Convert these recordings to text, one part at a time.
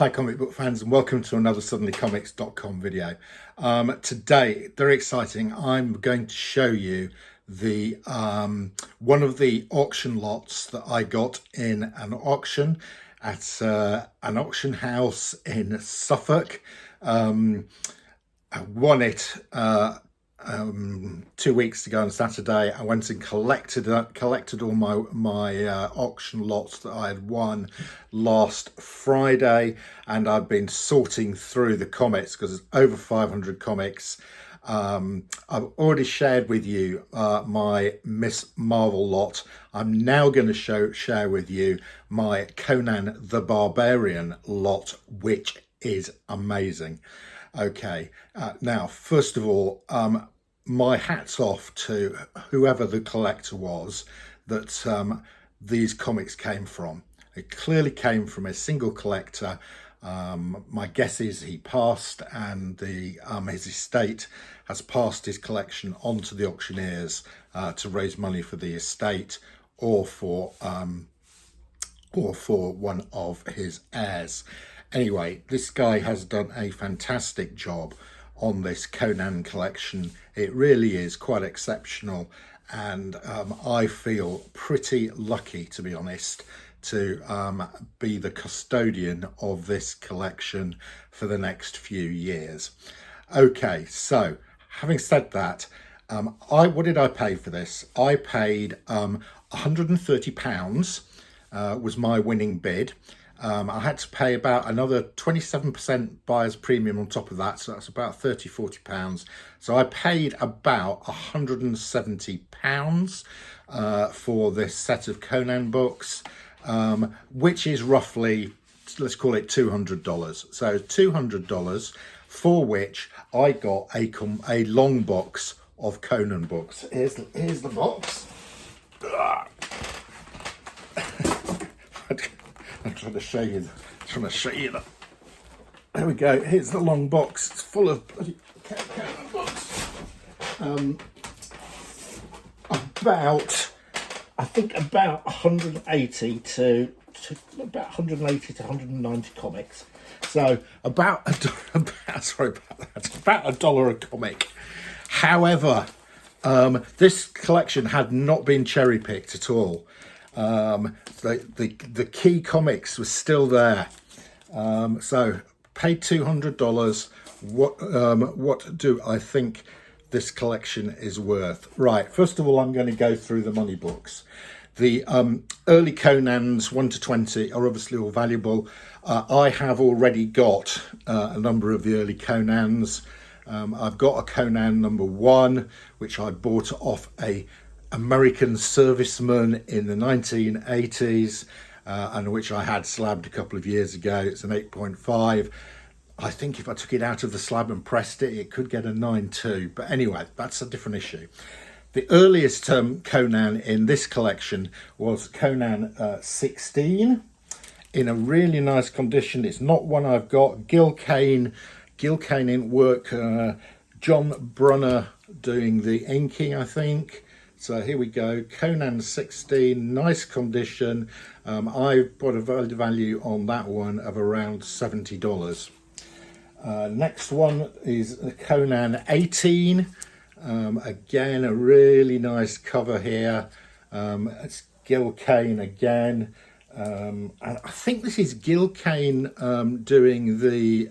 Hi comic book fans, and welcome to another suddenlycomics.com video. Today, very exciting, I'm going to show you the one of the auction lots that I got in an auction at an auction house in Suffolk. I won it 2 weeks ago on Saturday. I went and collected all my auction lots that I had won last Friday, and I've been sorting through the comics because it's over 500 comics. I've already shared with you my Miss Marvel lot. I'm now going to share with you my Conan the Barbarian lot, which is amazing. Okay, now first of all, my hat's off to whoever the collector was that these comics came from. It clearly came from a single collector. My guess is he passed, and his estate has passed his collection on to the auctioneers to raise money for the estate or for one of his heirs. Anyway, this guy has done a fantastic job on this Conan collection. It really is quite exceptional, and I feel pretty lucky, to be honest, to be the custodian of this collection for the next few years. Okay, so having said that, what did I pay for this? I paid £130 was my winning bid. I had to pay about another 27% buyer's premium on top of that, so that's about £30–40. So I paid about £170 for this set of Conan books, which is roughly, let's call it $200. So $200, for which I got a long box of Conan books. Here's the box. I'm trying to show you that. There we go. Here's the long box. It's full of bloody Conan books. I think about 180 to 190 comics. So about $1 a comic. However, this collection had not been cherry picked at all. The key comics was still there. So paid $200. What do I think this collection is worth? Right, first of all, I'm going to go through the money books. The early Conans 1 to 20 are obviously all valuable. I have already got a number of the early Conans. I've got a Conan #1, which I bought off a American serviceman in the 1980s, and which I had slabbed a couple of years ago. It's an 8.5. I think if I took it out of the slab and pressed it, it could get a 9.2. But anyway, that's a different issue. The earliest Conan in this collection was Conan 16, in a really nice condition. It's not one I've got. Gil Kane in work. John Brunner doing the inking, I think. So here we go, Conan 16, nice condition. I've put a value on that one of around $70. Next one is Conan 18. Again, a really nice cover here. It's Gil Kane again. And I think this is Gil Kane doing the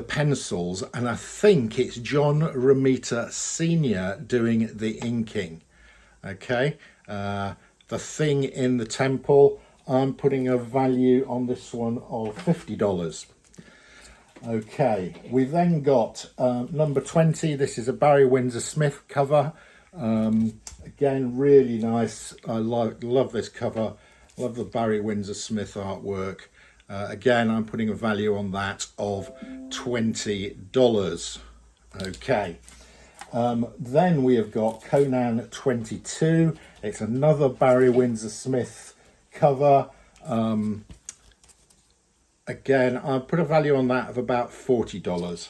pencils, and I think it's John Romita Sr. doing the inking. Okay, The Thing in the Temple, I'm putting a value on this one of $50. Okay, we then got number 20. This is a Barry Windsor Smith cover. Again, really nice. I love this cover. Love the Barry Windsor Smith artwork. Again, I'm putting a value on that of $20. Okay. Then we have got Conan 22. It's another Barry Windsor Smith cover. Again, I put a value on that of about $40.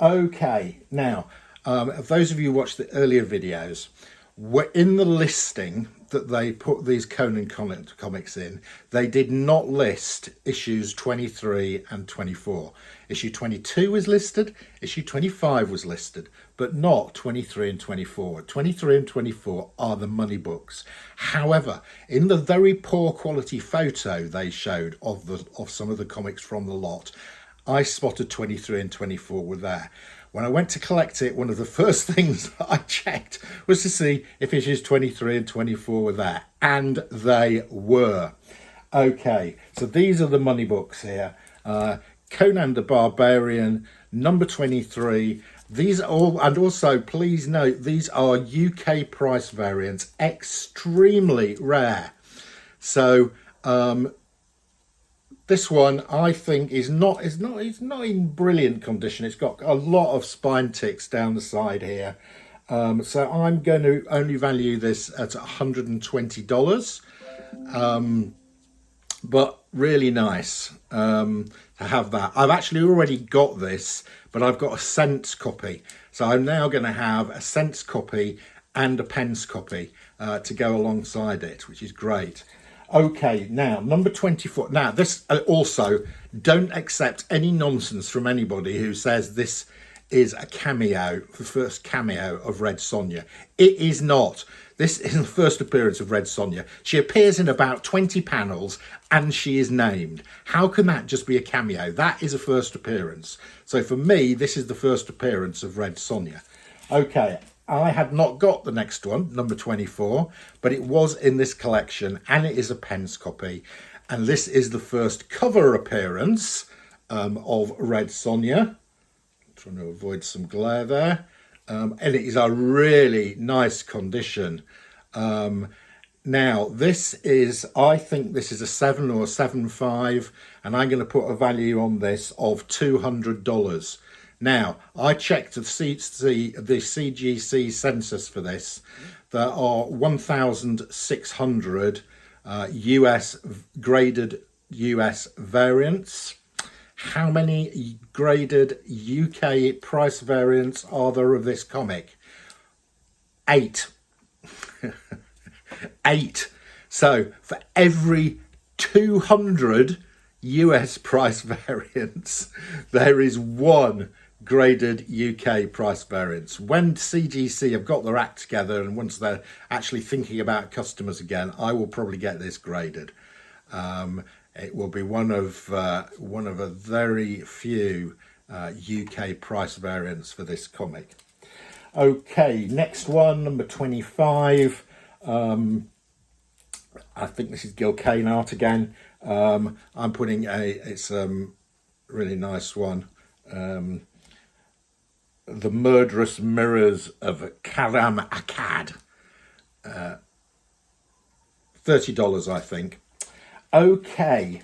Okay, now, those of you who watched the earlier videos were in the listing that they put these Conan comics in, they did not list issues 23 and 24. Issue 22 was listed, issue 25 was listed, but not 23 and 24. 23 and 24 are the money books. However, in the very poor quality photo they showed of some of the comics from the lot, I spotted 23 and 24 were there. When I went to collect it, one of the first things I checked was to see if issues 23 and 24 were there, and they were. Okay, so these are the money books here. Conan the Barbarian, number 23. These are all, and also please note, these are UK price variants, extremely rare. So this one I think is not in brilliant condition. It's got a lot of spine ticks down the side here. So I'm going to only value this at $120. But really nice to have that. I've actually already got this, but I've got a cents copy. So I'm now going to have a cents copy and a pence copy to go alongside it, which is great. Okay, now number 24. Now this also, don't accept any nonsense from anybody who says this is a cameo, the first cameo of Red Sonja. It is not. This is the first appearance of Red Sonja. She appears in about 20 panels and she is named. How can that just be a cameo? That is a first appearance. So for me, this is the first appearance of Red Sonja. Okay, I had not got the next one, number 24, but it was in this collection and it is a pence copy. And this is the first cover appearance of Red Sonja. Trying to avoid some glare there. And it is a really nice condition. Now this is, I think this is a 7 or 7.5, and I'm going to put a value on this of $200. Now I checked the CGC census for this. There are 1,600 US graded US variants. How many graded UK price variants are there of this comic? 8. 8. So for every 200 US price variants, there is one graded UK price variance. When CGC have got their act together and once they're actually thinking about customers again, I will probably get this graded. It will be one of a very few UK price variants for this comic. Okay, next one, number 25. I think this is Gil Kane art again. I'm putting it's a really nice one. The Murderous Mirrors of Karam Akkad. $30, I think. Okay,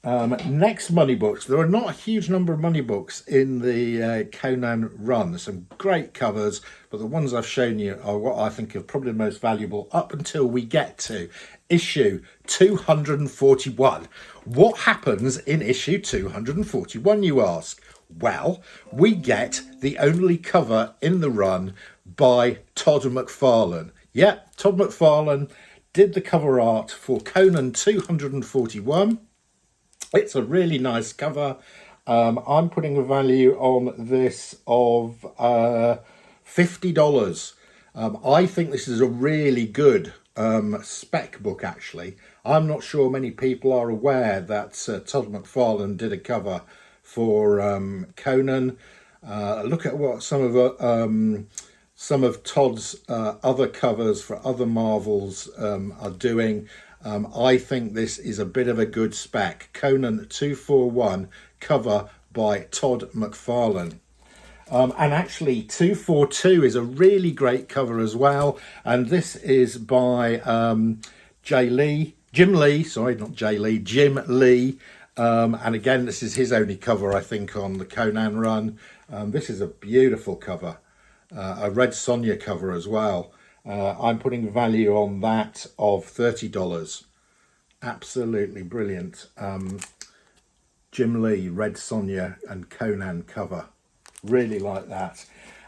next money books. There are not a huge number of money books in the Conan run. There's some great covers, but the ones I've shown you are what I think are probably the most valuable up until we get to issue 241. What happens in issue 241, you ask? Well, we get the only cover in the run by Todd McFarlane. Yep, Todd McFarlane did the cover art for Conan 241. It's a really nice cover. I'm putting a value on this of $50. I think this is a really good spec book, actually. I'm not sure many people are aware that Todd McFarlane did a cover for Conan. Look at what some of Todd's other covers for other Marvels are doing. I think this is a bit of a good spec. Conan 241 cover by Todd McFarlane. And actually 242 is a really great cover as well. And this is by Jim Lee. And again, this is his only cover, I think, on the Conan run. This is a beautiful cover. A Red Sonja cover as well. I'm putting value on that of $30. Absolutely brilliant. Jim Lee, Red Sonja and Conan cover. Really like that.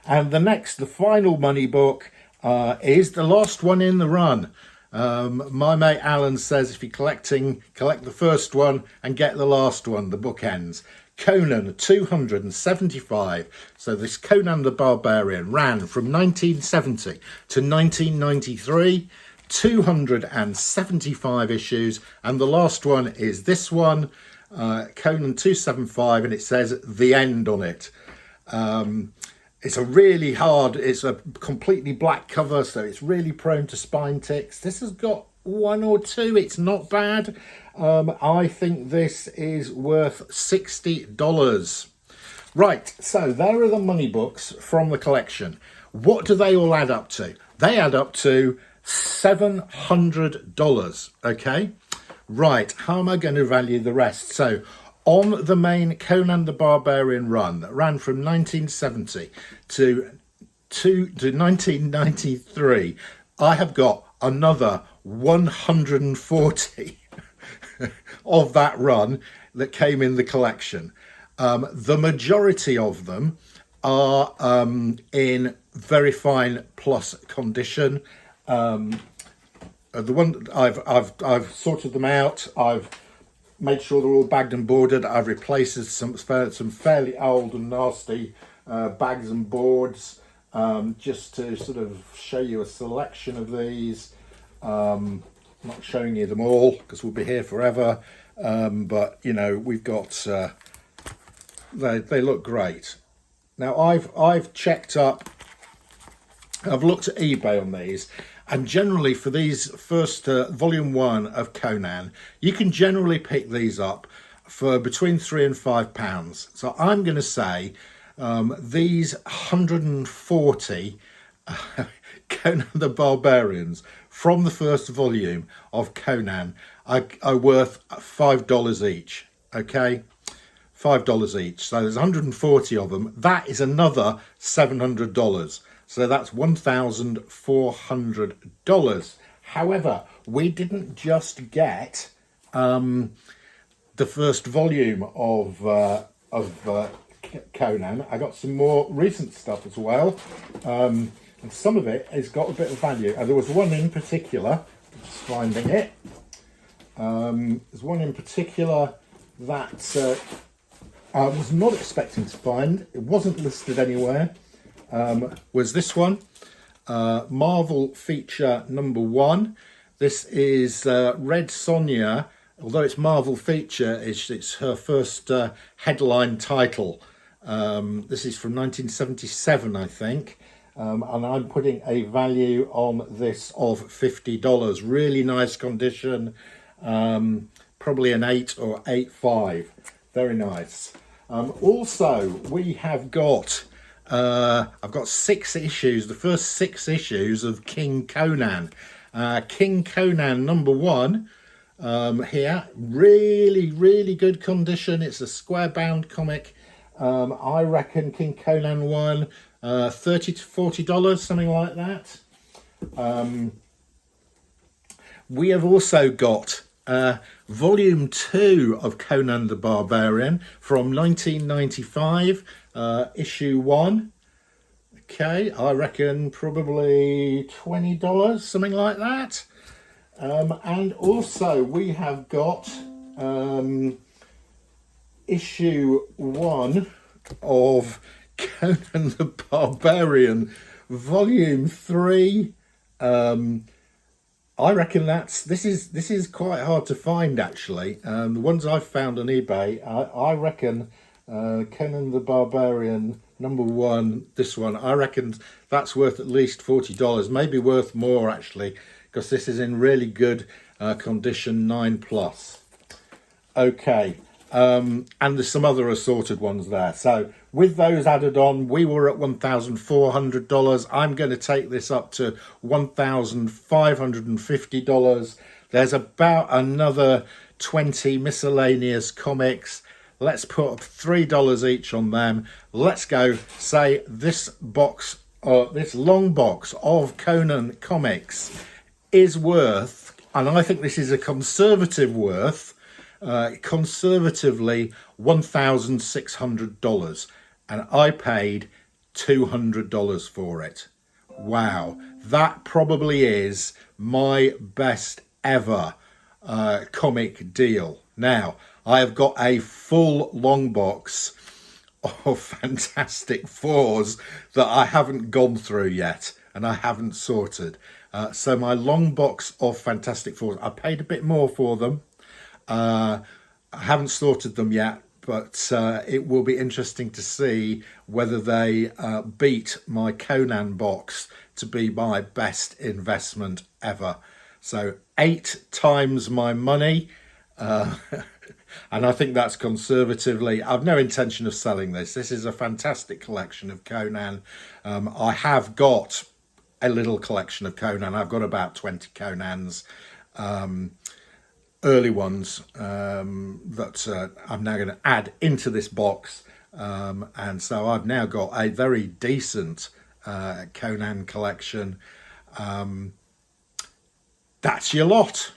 And the final money book, is the last one in the run. My mate Alan says if you're collecting, collect the first one and get the last one, the bookends. Conan 275. So this Conan the Barbarian ran from 1970 to 1993, 275 issues, and the last one is this one, Conan 275, and it says The End on it. It's a really hard, it's a completely black cover, so it's really prone to spine ticks. This has got one or two, it's not bad. I think this is worth $60. Right, so there are the money books from the collection. What do they all add up to? They add up to $700, okay? Right, how am I going to value the rest? So on the main Conan the Barbarian run that ran from 1970 to 1993, I have got another 140 of that run that came in the collection. The majority of them are in very fine plus condition. The one I've sorted them out. I've made sure they're all bagged and boarded. I've replaced some fairly old and nasty bags and boards, just to sort of show you a selection of these. I'm not showing you them all because we'll be here forever, but you know, we've got they look great. Now I've checked up, I've looked at eBay on these, and generally for these first volume 1 of Conan, you can generally pick these up for between £3 and £5. So I'm going to say these 140 Conan the Barbarians from the first volume of Conan are worth $5 each. Okay, $5 each. So there's 140 of them. That is another $700. So that's $1,400. However, we didn't just get the first volume of Conan. I got some more recent stuff as well. And some of it has got a bit of value. And there was one in particular, just finding it. There's one in particular that I was not expecting to find. It wasn't listed anywhere. Was this one. Marvel feature number 1. This is Red Sonja. Although it's Marvel feature, it's her first headline title. This is from 1977, I think. And I'm putting a value on this of $50. Really nice condition. Probably an 8 or 8.5. Very nice. Also, we have got I've got 6 issues, the first 6 issues of King Conan. King Conan number 1 here, really good condition. It's a square bound comic. I reckon King Conan 1 $30 to $40, something like that. We have also got volume 2 of Conan the Barbarian from 1995, issue 1. Okay, I reckon probably $20, something like that. And also we have got issue 1 of Conan the Barbarian, volume 3. I reckon this is quite hard to find actually. The ones I've found on eBay, I reckon Conan the Barbarian number 1, this one, I reckon that's worth at least $40, maybe worth more actually, because this is in really good condition, 9+. Okay, and there's some other assorted ones there. So with those added on, we were at $1,400. I'm going to take this up to $1,550. There's about another 20 miscellaneous comics. Let's put up $3 each on them. Let's go say this box, this long box of Conan comics is worth, and I think this is a conservative worth, conservatively $1,600, and I paid $200 for it. Wow, that probably is my best ever comic deal. Now, I have got a full long box of Fantastic Fours that I haven't gone through yet and I haven't sorted. So my long box of Fantastic Fours, I paid a bit more for them. I haven't sorted them yet, but it will be interesting to see whether they beat my Conan box to be my best investment ever. So 8 times my money. And I think that's conservatively. I've no intention of selling this. This is a fantastic collection of Conan. I have got a little collection of Conan. I've got about 20 Conans, early ones, that I'm now going to add into this box. And so I've now got a very decent Conan collection. That's your lot.